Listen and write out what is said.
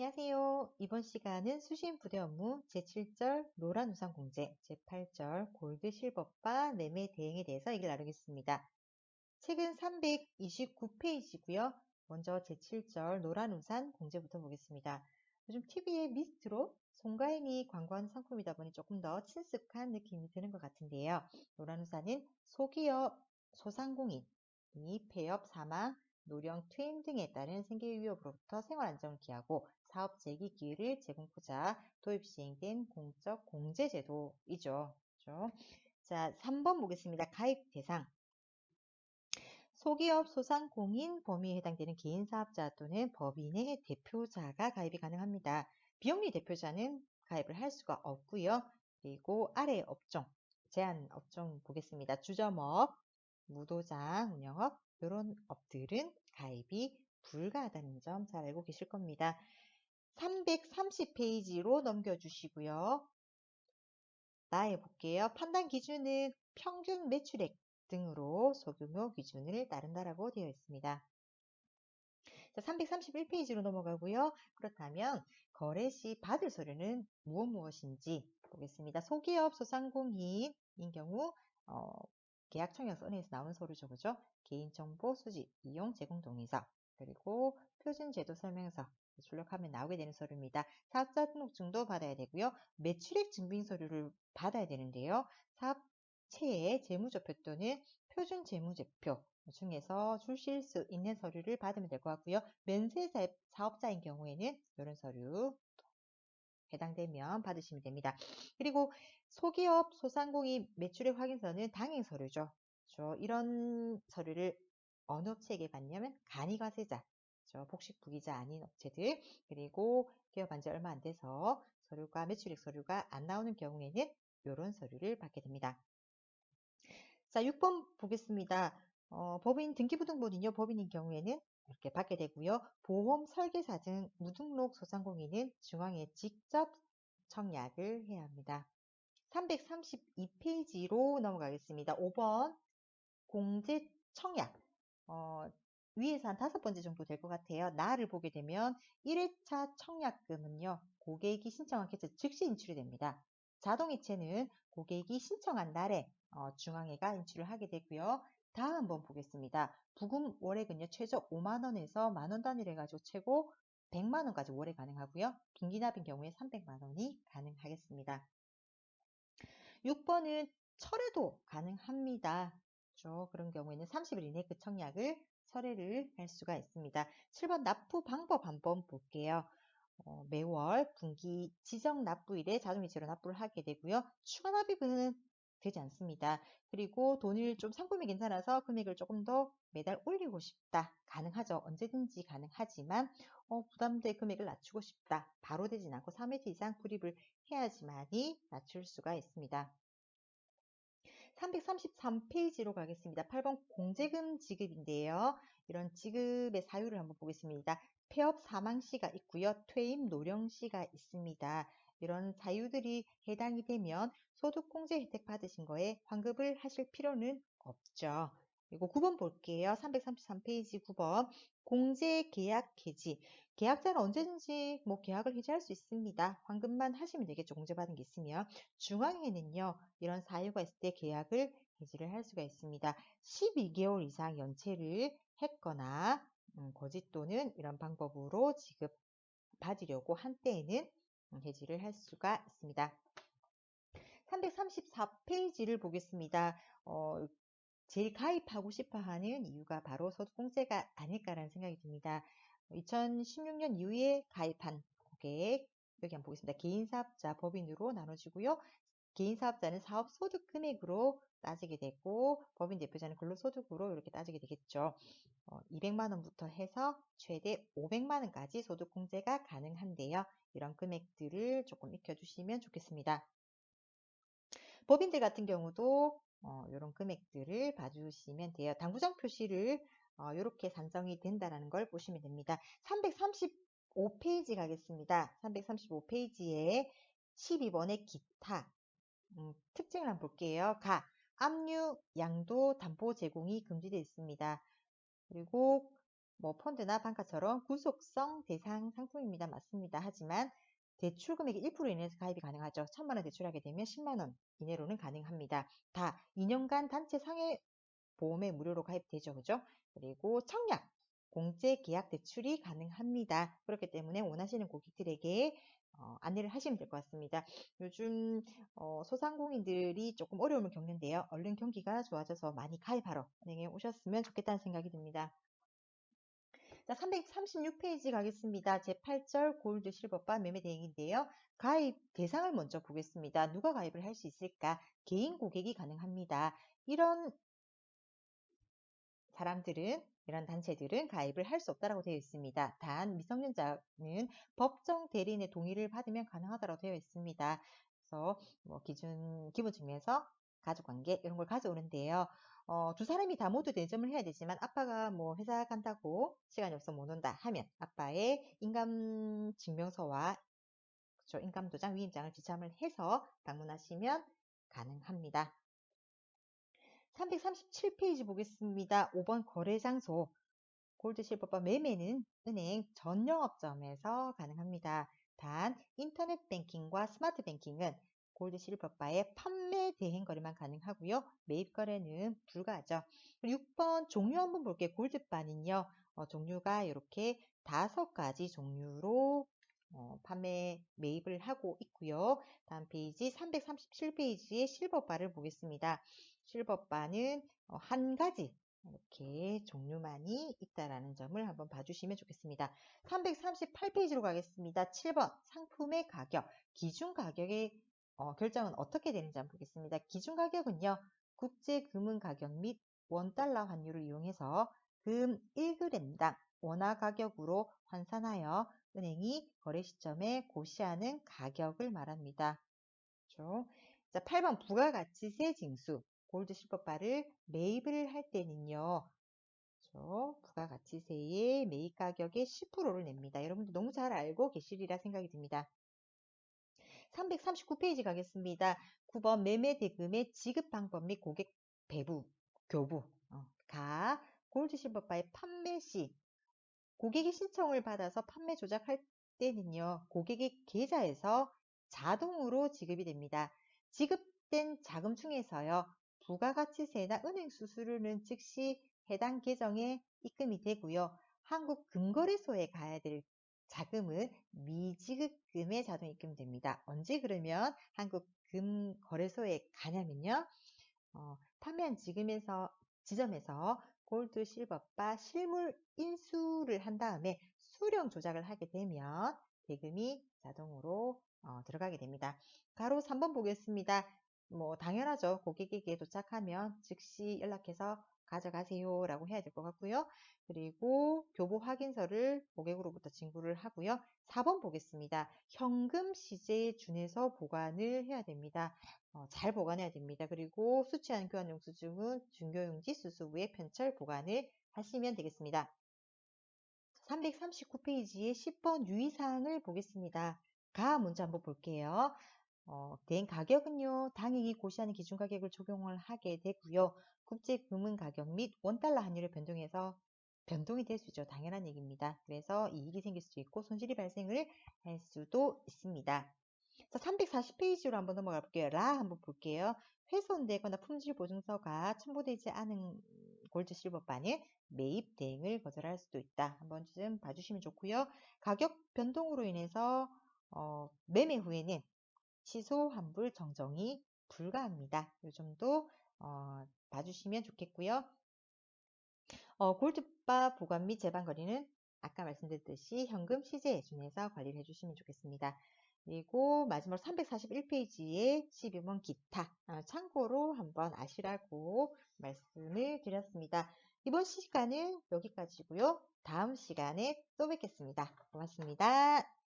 안녕하세요. 이번 시간은 수시인 부대 업무 제7절 노란우산공제, 제8절 골드 실버바 매매 대행에 대해서 얘기를 나누겠습니다. 책은 329페이지고요. 먼저 제7절 노란우산 공제부터 보겠습니다. 요즘 TV에 미스트로 송가인이 광고한 상품이다 보니 조금 더 친숙한 느낌이 드는 것 같은데요. 노란우산은 소기업, 소상공인이 폐업, 사망, 노령, 퇴임 등에 따른 생계 위협으로부터 생활 안정을 기하고 사업 재기 기회를 제공하고자 도입 시행된 공적 공제 제도이죠. 그렇죠? 자, 3번 보겠습니다. 가입 대상. 소기업, 소상공인 범위에 해당되는 개인사업자 또는 법인의 대표자가 가입이 가능합니다. 비영리 대표자는 가입을 할 수가 없고요. 그리고 아래 업종, 제한 업종 보겠습니다. 주점업, 무도장, 운영업 이런 업들은 가입이 불가하다는 점 잘 알고 계실 겁니다. 330페이지로 넘겨주시고요. 나해 볼게요. 판단 기준은 평균 매출액 등으로 소규모 기준을 따른다라고 되어 있습니다. 자, 331페이지로 넘어가고요. 그렇다면 거래 시 받을 서류는 무엇인지 보겠습니다. 소기업, 소상공인인 경우 계약 청약서에서 나오는 서류죠. 그죠? 개인정보 수집, 이용, 제공 동의서, 그리고 표준제도 설명서 출력하면 나오게 되는 서류입니다. 사업자 등록증도 받아야 되고요. 매출액 증빙 서류를 받아야 되는데요. 사업체의 재무제표 또는 표준 재무제표 중에서 주실 수 있는 서류를 받으면 될 것 같고요. 면세 사업자인 경우에는 이런 서류 해당되면 받으시면 됩니다. 그리고 소기업, 소상공인 매출액 확인서는 당행 서류죠. 이런 서류를 어느 업체에게 받냐면 간이과세자, 복식 부기자 아닌 업체들, 그리고 개업한 지 얼마 안 돼서 서류가 매출액 서류가 안 나오는 경우에는 이런 서류를 받게 됩니다. 자, 6번 보겠습니다. 법인 등기부등본인요. 법인인 경우에는 이렇게 받게 되고요. 보험 설계사 등 무등록 소상공인은 중앙에 직접 청약을 해야 합니다. 332페이지로 넘어가겠습니다. 5번 공제 청약. 위에서 한 5번째 정도 될 것 같아요. 나를 보게 되면 1회차 청약금은요. 고객이 신청한 케이스 즉시 인출이 됩니다. 자동이체는 고객이 신청한 날에 중앙회가 인출을 하게 되고요. 다음 한번 보겠습니다. 부금 월액은요. 최저 5만원에서 만원 단위로 해가지고 최고 100만원까지 월액 가능하고요. 분기납인 경우에 300만원이 가능하겠습니다. 6번은 철회도 가능합니다. 그렇죠? 그런 경우에는 30일 이내 그 청약을 철회를 할 수가 있습니다. 7번 납부 방법 한번 볼게요. 매월 분기 지정 납부일에 자동이체로 납부를 하게 되고요. 추가 납입은 되지 않습니다. 그리고 돈을 좀 상품이 괜찮아서 금액을 조금 더 매달 올리고 싶다. 가능하죠. 언제든지 가능하지만 부담된 금액을 낮추고 싶다. 바로 되진 않고 3회 이상 불입을 해야지만이 낮출 수가 있습니다. 333페이지로 가겠습니다. 8번 공제금 지급인데요. 이런 지급의 사유를 한번 보겠습니다. 폐업 사망시가 있고요. 퇴임 노령시가 있습니다. 이런 사유들이 해당이 되면 소득공제 혜택 받으신 거에 환급을 하실 필요는 없죠. 그리고 9번 볼게요. 333페이지 9번 공제 계약 해지. 계약자는 언제든지 계약을 해지할 수 있습니다. 환급만 하시면 되겠죠. 공제받은 게 있으면. 중앙에는요. 이런 사유가 있을 때 계약을 해지를 할 수가 있습니다. 12개월 이상 연체를 했거나 거짓 또는 이런 방법으로 지급받으려고 한 때에는 해지를 할 수가 있습니다. 334페이지를 보겠습니다. 제일 가입하고 싶어 하는 이유가 바로 소득공제가 아닐까라는 생각이 듭니다. 2016년 이후에 가입한 고객, 여기 한번 보겠습니다. 개인사업자 법인으로 나눠지고요. 개인사업자는 사업소득 금액으로 따지게 되고 법인 대표자는 근로소득으로 이렇게 따지게 되겠죠. 200만원부터 해서 최대 500만원까지 소득공제가 가능한데요. 이런 금액들을 조금 익혀주시면 좋겠습니다. 법인들 같은 경우도 이런 금액들을 봐주시면 돼요. 당부장 표시를 이렇게 산정이 된다는 걸 보시면 됩니다. 335페이지 가겠습니다. 335페이지에 12번의 기타 특징을 한번 볼게요. 압류, 양도, 담보 제공이 금지되어 있습니다. 그리고 뭐 펀드나 반카처럼 구속성 대상 상품입니다. 맞습니다. 하지만 대출 금액의 1% 이내에서 가입이 가능하죠. 1,000만 원 대출하게 되면 10만 원 이내로는 가능합니다. 다 2년간 단체 상해 보험에 무료로 가입되죠. 그죠? 그리고 청약, 공제 계약 대출이 가능합니다. 그렇기 때문에 원하시는 고객들에게 안내를 하시면 될 것 같습니다. 요즘 소상공인들이 조금 어려움을 겪는데요. 얼른 경기가 좋아져서 많이 가입하러 은행에 오셨으면 좋겠다는 생각이 듭니다. 자, 336페이지 가겠습니다. 제8절 골드 실버바 매매 대행인데요. 가입 대상을 먼저 보겠습니다. 누가 가입을 할 수 있을까? 개인 고객이 가능합니다. 이런 사람들은 이런 단체들은 가입을 할 수 없다고 되어 있습니다. 단 미성년자는 법정 대리인의 동의를 받으면 가능하다고 되어 있습니다. 그래서 뭐 기본증명서, 가족관계 이런 걸 가져오는데요. 두 사람이 다 모두 내점을 해야 되지만 아빠가 뭐 회사 간다고 시간이 없어 못 온다 하면 아빠의 인감증명서와 그렇죠, 인감도장, 위임장을 지참을 해서 방문하시면 가능합니다. 337페이지 보겠습니다. 5번 거래장소. 골드 실버바 매매는 은행 전 영업점에서 가능합니다. 단 인터넷 뱅킹과 스마트 뱅킹은 골드 실버바의 판매 대행 거래만 가능하고요. 매입 거래는 불가하죠. 6번 종류 한번 볼게요. 골드바는요. 종류가 이렇게 5가지 종류로 판매 매입을 하고 있고요. 다음 페이지 337페이지의 실버바를 보겠습니다. 실버바는 한 가지 이렇게 종류만이 있다라는 점을 한번 봐주시면 좋겠습니다. 338페이지로 가겠습니다. 7번 상품의 가격, 기준 가격의 결정은 어떻게 되는지 한번 보겠습니다. 기준 가격은요. 국제금은 가격 및 원달러 환율을 이용해서 금 1g당 원화 가격으로 환산하여 은행이 거래 시점에 고시하는 가격을 말합니다. 그렇죠? 자, 8번 부가가치세 징수. 골드 실버바를 매입을 할 때는요. 그렇죠? 부가가치세의 매입 가격의 10%를 냅니다. 여러분들 너무 잘 알고 계시리라 생각이 듭니다. 339페이지 가겠습니다. 9번 매매 대금의 지급 방법 및 고객 배부, 교부. 골드 실버바의 판매 시 고객이 신청을 받아서 판매 조작할 때는요. 고객의 계좌에서 자동으로 지급이 됩니다. 지급된 자금 중에서요. 부가가치세나 은행 수수료는 즉시 해당 계정에 입금이 되고요. 한국금거래소에 가야 될 자금은 미지급금에 자동 입금됩니다. 언제 그러면 한국금거래소에 가냐면요. 판매한 지점에서 골드 실버바 실물 인수를 한 다음에 수령 조작을 하게 되면 대금이 자동으로 들어가게 됩니다. 가로 3번 보겠습니다. 뭐 당연하죠. 고객에게 도착하면 즉시 연락해서 가져가세요 라고 해야 될 것 같고요. 그리고 교부 확인서를 고객으로부터 진구를 하고요. 4번 보겠습니다. 현금 시제에 준해서 보관을 해야 됩니다. 잘 보관해야 됩니다. 그리고 수취한 교환 영수증은 준교용지 수수부에 편철 보관을 하시면 되겠습니다. 339페이지의 10번 유의사항을 보겠습니다. 가 문제 한번 볼게요. 대행 가격은요, 당행이 고시하는 기준 가격을 적용을 하게 되고요. 국제 금은 가격 및 원달러 환율을 변동해서 변동이 될 수 있죠. 당연한 얘기입니다. 그래서 이익이 생길 수도 있고 손실이 발생을 할 수도 있습니다. 자, 340페이지로 한번 넘어가 볼게요. 라 한번 볼게요. 훼손되거나 품질 보증서가 첨부되지 않은 골드 실버바는 매입 대행을 거절할 수도 있다. 한번 좀 봐주시면 좋고요. 가격 변동으로 인해서 매매 후에는 취소 환불 정정이 불가합니다. 이 점도 봐주시면 좋겠고요. 골드바 보관 및 재반 거리는 아까 말씀드렸듯이 현금 시제에 준해서 관리를 해주시면 좋겠습니다. 그리고 마지막으로 341페이지에 12번 기타 참고로 한번 아시라고 말씀을 드렸습니다. 이번 시간은 여기까지고요. 다음 시간에 또 뵙겠습니다. 고맙습니다.